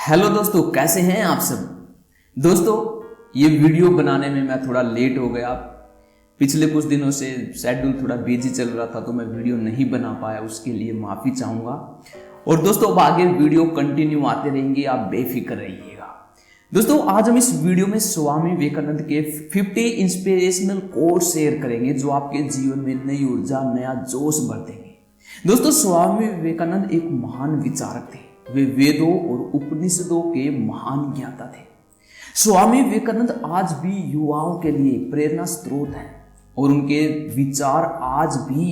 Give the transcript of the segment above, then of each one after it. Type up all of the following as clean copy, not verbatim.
Hello दोस्तों, कैसे हैं आप सब। दोस्तों, ये वीडियो बनाने में मैं थोड़ा लेट हो गया। पिछले कुछ दिनों से शेड्यूल थोड़ा बिजी चल रहा था तो मैं वीडियो नहीं बना पाया, उसके लिए माफ़ी चाहूँगा। और दोस्तों, अब आगे वीडियो कंटिन्यू आते रहेंगे, आप बेफिक्र रहिएगा। दोस्तों, आज हम इस वीडियो में स्वामी विवेकानंद के 50 इंस्पिरेशनल कोट शेयर करेंगे जो आपके जीवन में नई ऊर्जा, नया जोश भर देंगे। दोस्तों, स्वामी विवेकानंद एक महान विचारक थे। वे वेदों और उपनिषदों के महान ज्ञाता थे। स्वामी विवेकानंद आज भी युवाओं के लिए प्रेरणा स्रोत हैं और उनके विचार आज भी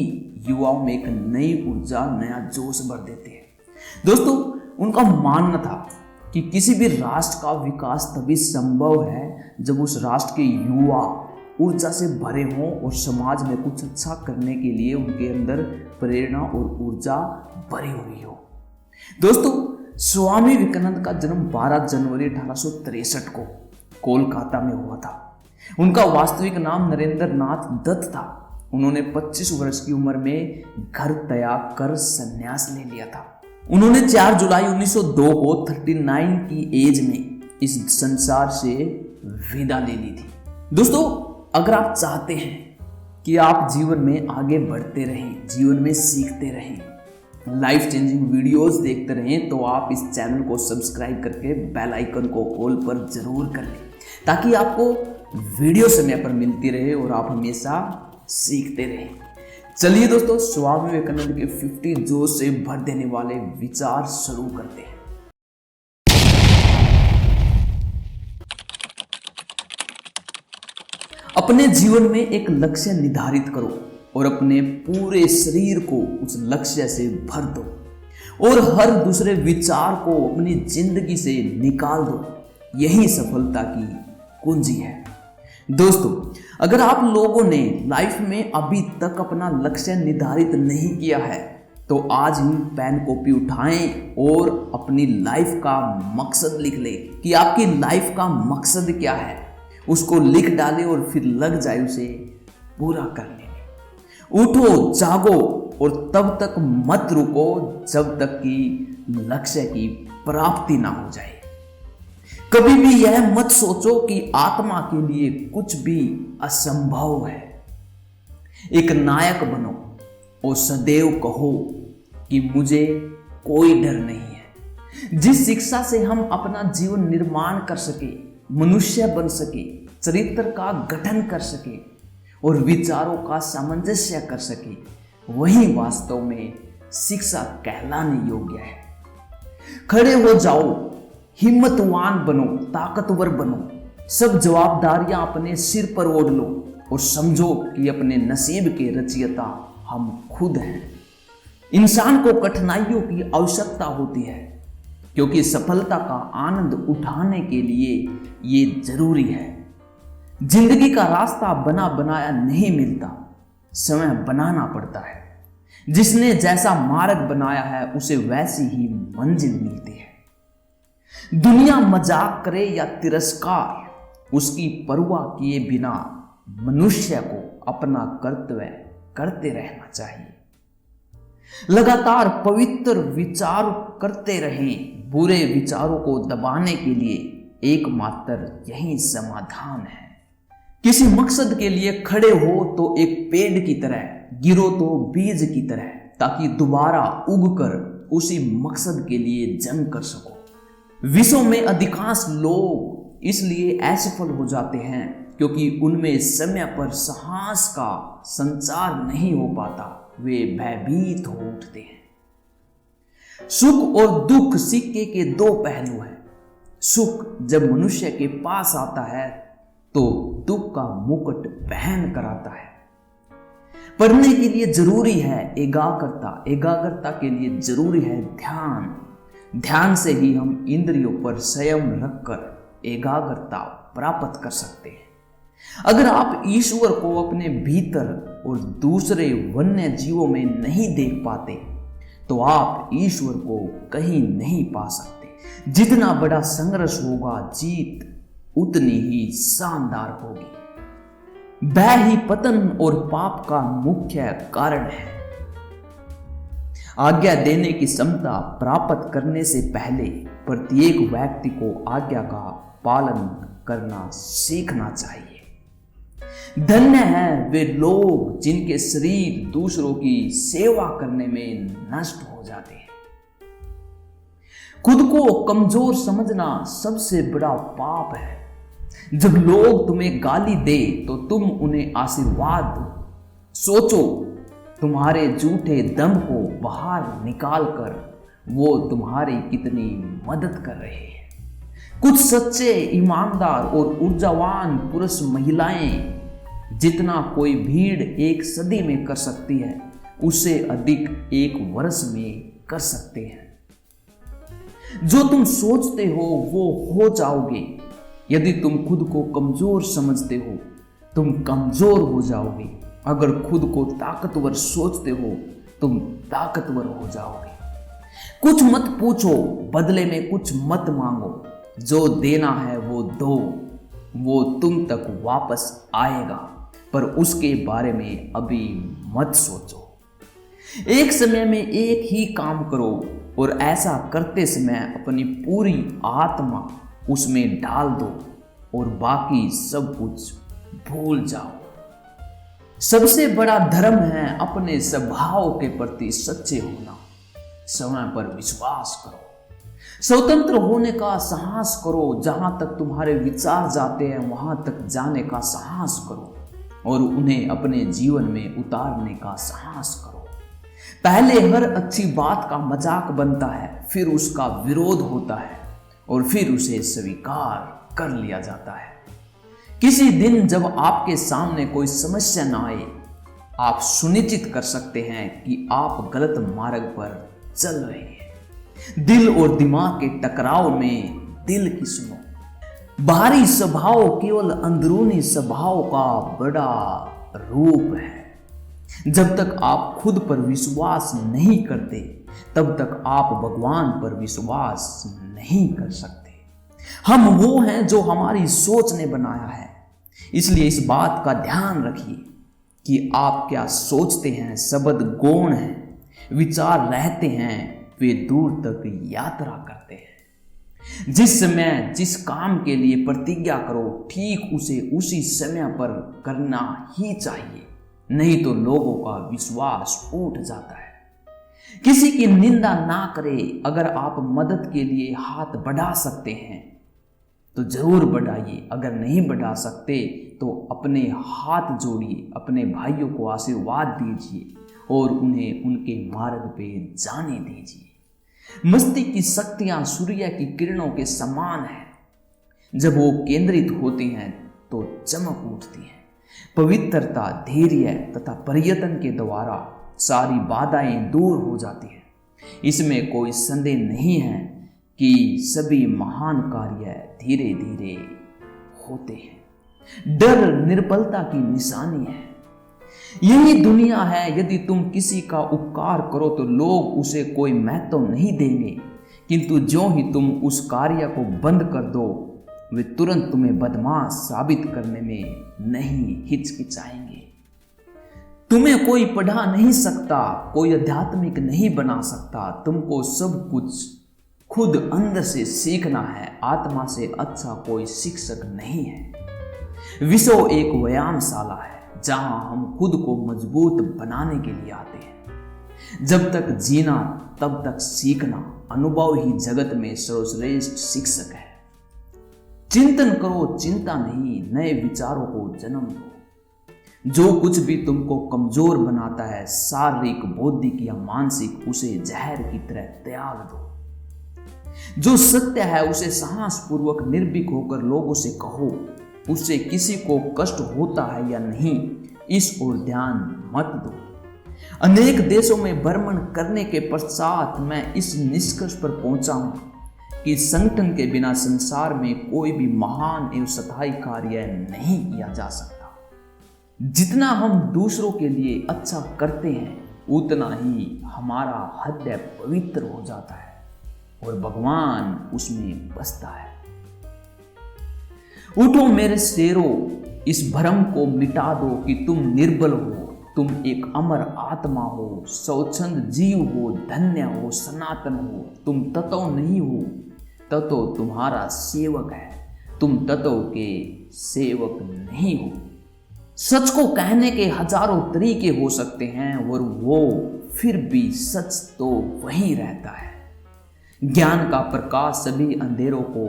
युवाओं में एक नई ऊर्जा, नया जोश भर देते हैं। दोस्तों, उनका मानना था कि किसी भी राष्ट्र का विकास तभी संभव है जब उस राष्ट्र के युवा ऊर्जा से भरे हों और समाज में कुछ अच्छा करने के लिए उनके अंदर प्रेरणा और ऊर्जा भरी हुई हो। दोस्तों, स्वामी विवेकानंद का जन्म 12 जनवरी 1863 को कोलकाता में हुआ था। उनका वास्तविक नाम नरेंद्र नाथ दत्त था। उन्होंने 25 वर्ष की उम्र में घर त्याग कर संन्यास ले लिया था। उन्होंने 4 जुलाई 1902 को 39 की एज में इस संसार से विदा ले ली थी। दोस्तों, अगर आप चाहते हैं कि आप जीवन में आगे बढ़ते रहें, जीवन में सीखते रहें, लाइफ चेंजिंग वीडियोस देखते रहें, तो आप इस चैनल को सब्सक्राइब करके बेल आइकन को ऑल पर जरूर कर लें ताकि आपको वीडियो समय पर मिलती रहे और आप हमेशा सीखते रहें। चलिए दोस्तों, स्वामी विवेकानंद के 50 जोश से भर देने वाले विचार शुरू करते हैं। अपने जीवन में एक लक्ष्य निर्धारित करो और अपने पूरे शरीर को उस लक्ष्य से भर दो और हर दूसरे विचार को अपनी जिंदगी से निकाल दो। यही सफलता की कुंजी है। दोस्तों, अगर आप लोगों ने लाइफ में अभी तक अपना लक्ष्य निर्धारित नहीं किया है तो आज ही पेन कॉपी उठाएं और अपनी लाइफ का मकसद लिख लें कि आपकी लाइफ का मकसद क्या है। उसको लिख डालें और फिर लग जाए उसे पूरा करने। उठो, जागो और तब तक मत रुको जब तक कि लक्ष्य की प्राप्ति ना हो जाए। कभी भी यह मत सोचो कि आत्मा के लिए कुछ भी असंभव है। एक नायक बनो और सदैव कहो कि मुझे कोई डर नहीं है। जिस शिक्षा से हम अपना जीवन निर्माण कर सके, मनुष्य बन सके, चरित्र का गठन कर सके और विचारों का सामंजस्य कर सके, वही वास्तव में शिक्षा कहलाने योग्य है। खड़े हो जाओ, हिम्मतवान बनो, ताकतवर बनो। सब जवाबदारियां अपने सिर पर ओढ़ लो और समझो कि अपने नसीब के रचयिता हम खुद हैं। इंसान को कठिनाइयों की आवश्यकता होती है क्योंकि सफलता का आनंद उठाने के लिए ये जरूरी है। जिंदगी का रास्ता बना बनाया नहीं मिलता, समय बनाना पड़ता है। जिसने जैसा मार्ग बनाया है उसे वैसी ही मंजिल मिलती है। दुनिया मजाक करे या तिरस्कार, उसकी परवाह किए बिना मनुष्य को अपना कर्तव्य करते रहना चाहिए। लगातार पवित्र विचार करते रहें। बुरे विचारों को दबाने के लिए एकमात्र यही समाधान है। किसी मकसद के लिए खड़े हो तो एक पेड़ की तरह, गिरो तो बीज की तरह, ताकि दोबारा उगकर उसी मकसद के लिए जंग कर सको। विश्व में अधिकांश लोग इसलिए असफल हो जाते हैं क्योंकि उनमें समय पर साहस का संचार नहीं हो पाता। वे भयभीत हो उठते हैं। सुख और दुख सिक्के के दो पहलू हैं। सुख जब मनुष्य के पास आता है तो दुख का मुकुट पहन कर आता है। पढ़ने के लिए जरूरी है एकाग्रता, एकाग्रता के लिए जरूरी है ध्यान। ध्यान से ही हम इंद्रियों पर संयम रखकर एकाग्रता प्राप्त कर सकते हैं। अगर आप ईश्वर को अपने भीतर और दूसरे वन्य जीवों में नहीं देख पाते तो आप ईश्वर को कहीं नहीं पा सकते। जितना बड़ा संघर्ष होगा, जीत उतनी ही शानदार होगी। भय ही पतन और पाप का मुख्य कारण है। आज्ञा देने की क्षमता प्राप्त करने से पहले प्रत्येक व्यक्ति को आज्ञा का पालन करना सीखना चाहिए। धन्य हैं वे लोग जिनके शरीर दूसरों की सेवा करने में नष्ट हो जाते हैं। खुद को कमजोर समझना सबसे बड़ा पाप है। जब लोग तुम्हें गाली दे तो तुम उन्हें आशीर्वाद दो। सोचो, तुम्हारे झूठे दम को बाहर निकालकर वो तुम्हारी कितनी मदद कर रहे हैं। कुछ सच्चे, ईमानदार और ऊर्जावान पुरुष महिलाएं जितना कोई भीड़ एक सदी में कर सकती है, उससे अधिक एक वर्ष में कर सकते हैं। जो तुम सोचते हो वो हो जाओगे। यदि तुम खुद को कमजोर समझते हो, तुम कमजोर हो जाओगे। अगर खुद को ताकतवर सोचते हो, तुम ताकतवर हो जाओगे। कुछ मत पूछो, बदले में कुछ मत मांगो। जो देना है वो दो, वो तुम तक वापस आएगा, पर उसके बारे में अभी मत सोचो। एक समय में एक ही काम करो और ऐसा करते समय अपनी पूरी आत्मा उसमें डाल दो और बाकी सब कुछ भूल जाओ। सबसे बड़ा धर्म है अपने स्वभाव के प्रति सच्चे होना। समय पर विश्वास करो। स्वतंत्र होने का साहस करो। जहां तक तुम्हारे विचार जाते हैं वहां तक जाने का साहस करो और उन्हें अपने जीवन में उतारने का साहस करो। पहले हर अच्छी बात का मजाक बनता है, फिर उसका विरोध होता है और फिर उसे स्वीकार कर लिया जाता है। किसी दिन जब आपके सामने कोई समस्या ना आए, आप सुनिश्चित कर सकते हैं कि आप गलत मार्ग पर चल रहे हैं। दिल और दिमाग के टकराव में दिल की सुनो। बाहरी स्वभाव केवल अंदरूनी स्वभाव का बड़ा रूप है। जब तक आप खुद पर विश्वास नहीं करते, तब तक आप भगवान पर विश्वास नहीं कर सकते। हम वो हैं जो हमारी सोच ने बनाया है। इसलिए इस बात का ध्यान रखिए कि आप क्या सोचते हैं। शब्द गौण हैं, विचार रहते हैं, वे दूर तक यात्रा करते हैं। जिस समय जिस काम के लिए प्रतिज्ञा करो, ठीक उसे उसी समय पर करना ही चाहिए, नहीं तो लोगों का विश्वास उठ जाता है। किसी की निंदा ना करें। अगर आप मदद के लिए हाथ बढ़ा सकते हैं तो जरूर बढ़ाइए। अगर नहीं बढ़ा सकते तो अपने हाथ जोड़िए, अपने भाइयों को आशीर्वाद दीजिए और उन्हें उनके मार्ग पे जाने दीजिए। मस्ती की शक्तियां सूर्य की किरणों के समान है। जब वो केंद्रित होती हैं तो चमक उठती है। पवित्रता, धैर्य तथा पर्यटन के द्वारा सारी बाधाएं दूर हो जाती हैं। इसमें कोई संदेह नहीं है कि सभी महान कार्य धीरे धीरे होते हैं। डर निर्बलता की निशानी है। यही दुनिया है। यदि तुम किसी का उपकार करो तो लोग उसे कोई महत्व नहीं देंगे, किंतु जो ही तुम उस कार्य को बंद कर दो, वे तुरंत तुम्हें बदमाश साबित करने में नहीं हिचकिचाएंगे। तुम्हें कोई पढ़ा नहीं सकता, कोई आध्यात्मिक नहीं बना सकता। तुमको सब कुछ खुद अंदर से सीखना है। आत्मा से अच्छा कोई शिक्षक नहीं है। विश्व एक व्यायामशाला है जहां हम खुद को मजबूत बनाने के लिए आते हैं। जब तक जीना तब तक सीखना। अनुभव ही जगत में सर्वश्रेष्ठ शिक्षक है। चिंतन करो, चिंता नहीं। नए विचारों को जन्म दो। जो कुछ भी तुमको कमजोर बनाता है, शारीरिक, बौद्धिक या मानसिक, उसे जहर की तरह त्याग दो। जो सत्य है उसे साहसपूर्वक निर्भीक होकर लोगों से कहो। उससे किसी को कष्ट होता है या नहीं, इस ओर ध्यान मत दो। अनेक देशों में भ्रमण करने के पश्चात मैं इस निष्कर्ष पर पहुंचा हूं कि संगठन के बिना संसार में कोई भी महान एवं स्थायी कार्य नहीं किया जा सकता। जितना हम दूसरों के लिए अच्छा करते हैं, उतना ही हमारा हृदय पवित्र हो जाता है और भगवान उसमें बसता है। उठो मेरे शेरों, इस भ्रम को मिटा दो कि तुम निर्बल हो। तुम एक अमर आत्मा हो, स्वच्छंद जीव हो, धन्य हो, सनातन हो। तुम तत्व नहीं हो। तत्व तुम्हारा सेवक है, तुम तत्व के सेवक नहीं हो। सच को कहने के हजारों तरीके हो सकते हैं और वो फिर भी सच तो वही रहता है। ज्ञान का प्रकाश सभी अंधेरों को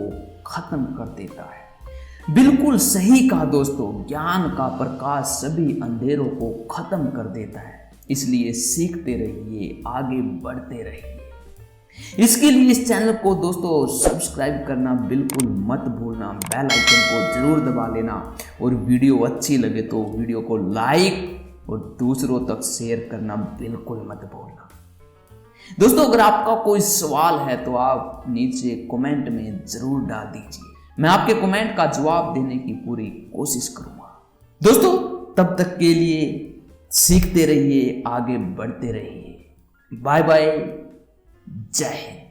खत्म कर देता है। बिल्कुल सही कहा दोस्तों, ज्ञान का प्रकाश सभी अंधेरों को खत्म कर देता है। इसलिए सीखते रहिए, आगे बढ़ते रहिए। इसके लिए इस चैनल को दोस्तों सब्सक्राइब करना बिल्कुल मत भूलना, बेल आइकन को जरूर दबा लेना और वीडियो अच्छी लगे तो वीडियो को लाइक और दूसरों तक शेयर करना बिल्कुल मत भूलना। दोस्तों अगर आपका कोई सवाल है तो आप नीचे कमेंट में जरूर डाल दीजिए, मैं आपके कमेंट का जवाब देने की पूरी कोशिश करूंगा। दोस्तों तब तक के लिए सीखते रहिए, आगे बढ़ते रहिए। बाय बाय, जय हिंद।